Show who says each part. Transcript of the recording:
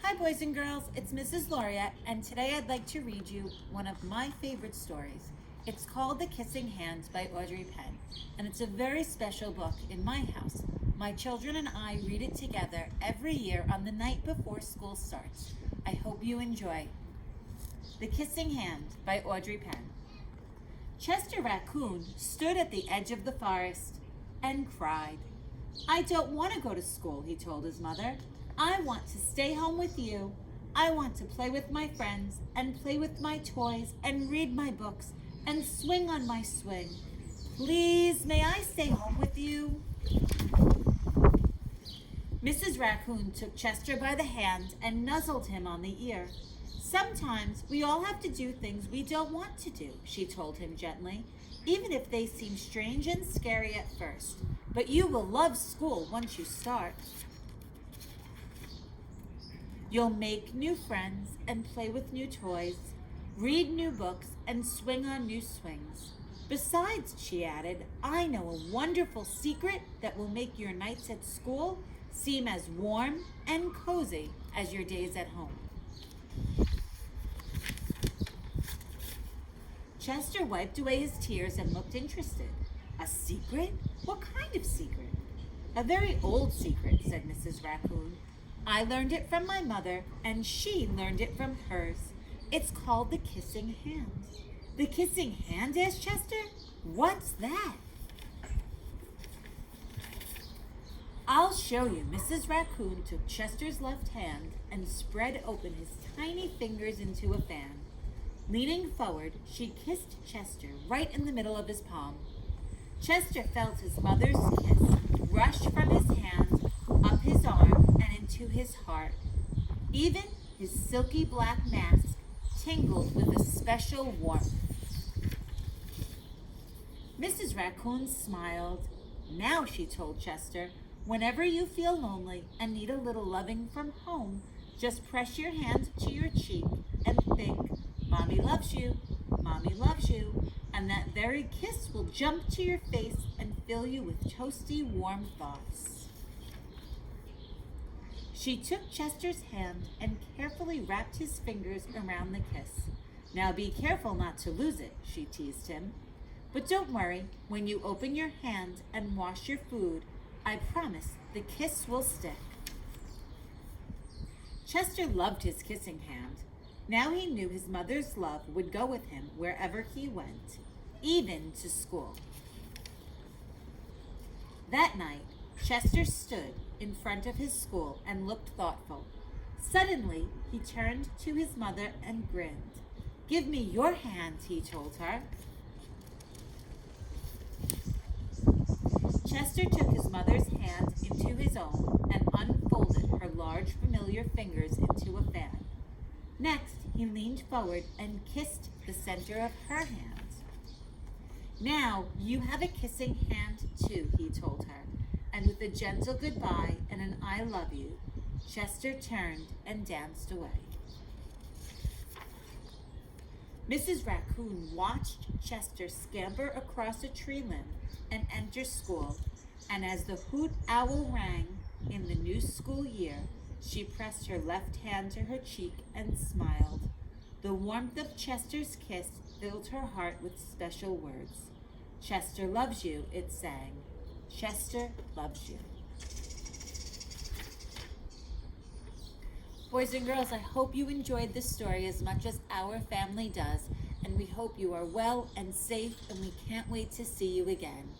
Speaker 1: Hi boys and girls, it's Mrs. Lauriat, and today I'd like to read you one of my favorite stories. It's called The Kissing Hand by Audrey Penn, and it's a very special book in my house. My children and I read it together every year on the night before school starts. I hope you enjoy. The Kissing Hand by Audrey Penn. Chester Raccoon stood at the edge of the forest and cried. "I don't want to go to school," he told his mother. "I want to stay home with you. I want to play with my friends and play with my toys and read my books and swing on my swing. Please, may I stay home with you?" Mrs. Raccoon took Chester by the hand and nuzzled him on the ear. "Sometimes we all have to do things we don't want to do," she told him gently, "even if they seem strange and scary at first. But you will love school once you start. You'll make new friends and play with new toys, read new books and swing on new swings. Besides," she added, "I know a wonderful secret that will make your nights at school seem as warm and cozy as your days at home." Chester wiped away his tears and looked interested. "A secret? What kind of secret?" "A very old secret," said Mrs. Raccoon. "I learned it from my mother, and she learned it from hers. It's called the kissing hand." "The kissing hand?" asked Chester. "What's that?" "I'll show you." Mrs. Raccoon took Chester's left hand and spread open his tiny fingers into a fan. Leaning forward, she kissed Chester right in the middle of his palm. Chester felt his mother's kiss rush from his hand, up his arm, and into his heart. Even his silky black mask tingled with a special warmth. Mrs. Raccoon smiled. "Now," she told Chester, "whenever you feel lonely and need a little loving from home, just press your hand to your cheek and think, 'Mommy loves you, Mommy loves you,' and that very kiss will jump to your face and fill you with toasty, warm thoughts." She took Chester's hand and carefully wrapped his fingers around the kiss. "Now be careful not to lose it," she teased him. "But don't worry, when you open your hand and wash your food, I promise the kiss will stick." Chester loved his kissing hand. Now he knew his mother's love would go with him wherever he went, even to school. That night, Chester stood in front of his school and looked thoughtful. Suddenly, he turned to his mother and grinned. "Give me your hand," he told her. Chester took his mother's hand into his own and unfolded her large, familiar fingers into a fan. Next, he leaned forward and kissed the center of her hand. "Now you have a kissing hand too," he told her, and with a gentle goodbye and an "I love you," Chester turned and danced away. Mrs. Raccoon watched Chester scamper across a tree limb and enter school, and as the hoot owl rang in the new school year, she pressed her left hand to her cheek and smiled. The warmth of Chester's kiss filled her heart with special words. "Chester loves you," it sang. "Chester loves you." Boys and girls, I hope you enjoyed this story as much as our family does, and we hope you are well and safe, and we can't wait to see you again.